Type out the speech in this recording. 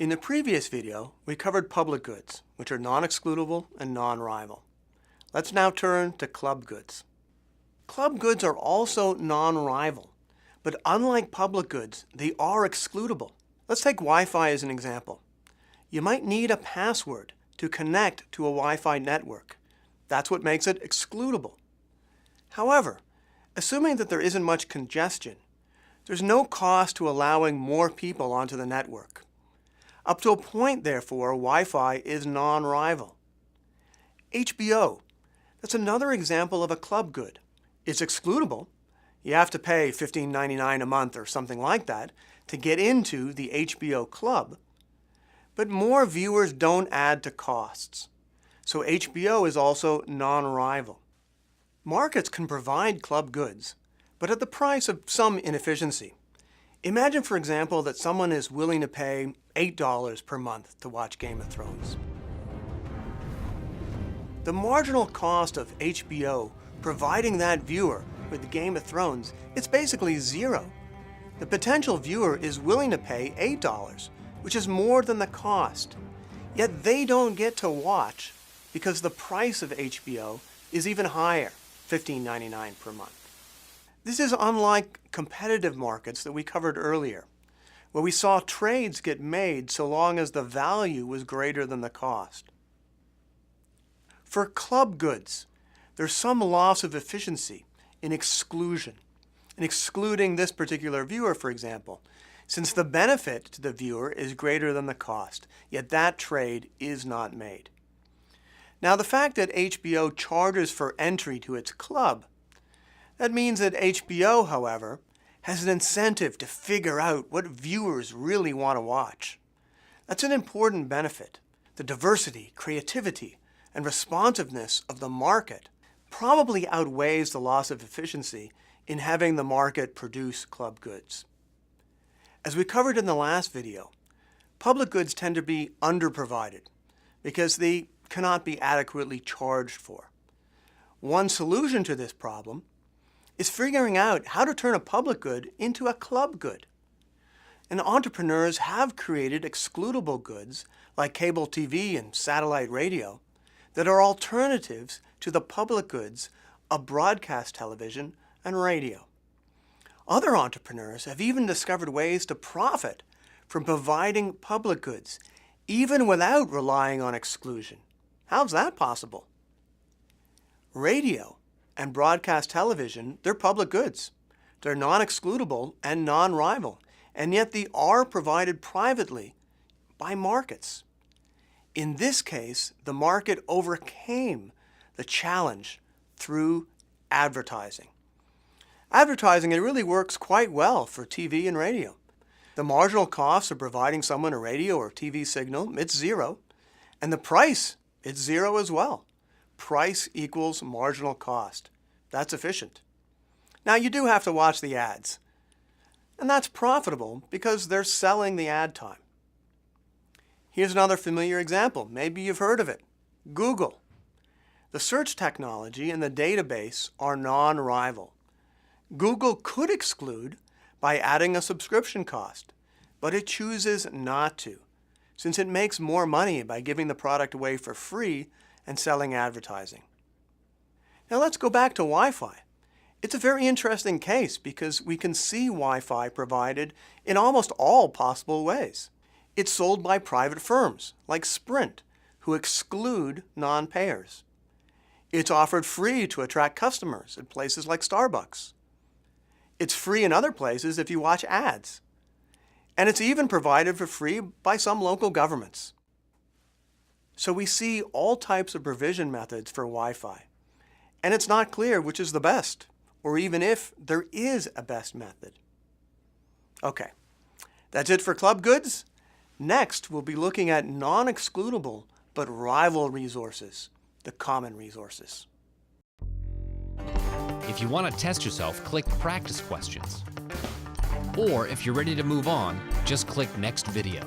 In the previous video, we covered public goods, which are non-excludable and non-rival. Let's now turn to club goods. Club goods are also non-rival, but unlike public goods, they are excludable. Let's take Wi-Fi as an example. You might need a password to connect to a Wi-Fi network. That's what makes it excludable. However, assuming that there isn't much congestion, there's no cost to allowing more people onto the network. Up to a point, therefore, Wi-Fi is non-rival. HBO, that's another example of a club good. It's excludable. You have to pay $15.99 a month or something like that to get into the HBO club. But more viewers don't add to costs. So HBO is also non-rival. Markets can provide club goods, but at the price of some inefficiency. Imagine, for example, that someone is willing to pay $8 per month to watch Game of Thrones. The marginal cost of HBO providing that viewer with Game of Thrones, it's basically zero. The potential viewer is willing to pay $8, which is more than the cost. Yet they don't get to watch because the price of HBO is even higher, $15.99 per month. This is unlike competitive markets that we covered earlier, where we saw trades get made so long as the value was greater than the cost. For club goods, there's some loss of efficiency in exclusion, in excluding this particular viewer, for example, since the benefit to the viewer is greater than the cost, yet that trade is not made. Now, the fact that HBO charges for entry to its club, that means that HBO, however, has an incentive to figure out what viewers really want to watch. That's an important benefit. The diversity, creativity, and responsiveness of the market probably outweighs the loss of efficiency in having the market produce club goods. As we covered in the last video, public goods tend to be underprovided because they cannot be adequately charged for. One solution to this problem is figuring out how to turn a public good into a club good. And entrepreneurs have created excludable goods like cable TV and satellite radio that are alternatives to the public goods of broadcast television and radio. Other entrepreneurs have even discovered ways to profit from providing public goods, even without relying on exclusion. How's that possible? Radio and broadcast television, they're public goods. They're non-excludable and non-rival, and yet they are provided privately by markets. In this case, the market overcame the challenge through advertising. Advertising, it really works quite well for TV and radio. The marginal cost of providing someone a radio or TV signal, it's zero, and the price, it's zero as well. Price equals marginal cost. That's efficient. Now, you do have to watch the ads, and that's profitable because they're selling the ad time. Here's another familiar example. Maybe you've heard of it. Google. The search technology and the database are non-rival. Google could exclude by adding a subscription cost, but it chooses not to, since it makes more money by giving the product away for free and selling advertising. Now let's go back to Wi-Fi. It's a very interesting case because we can see Wi-Fi provided in almost all possible ways. It's sold by private firms like Sprint, who exclude non-payers. It's offered free to attract customers at places like Starbucks. It's free in other places if you watch ads. And it's even provided for free by some local governments. So we see all types of provision methods for Wi-Fi. And it's not clear which is the best, or even if there is a best method. Okay, that's it for club goods. Next, we'll be looking at non-excludable but rival resources, the common resources. If you want to test yourself, click Practice Questions. Or if you're ready to move on, just click Next Video.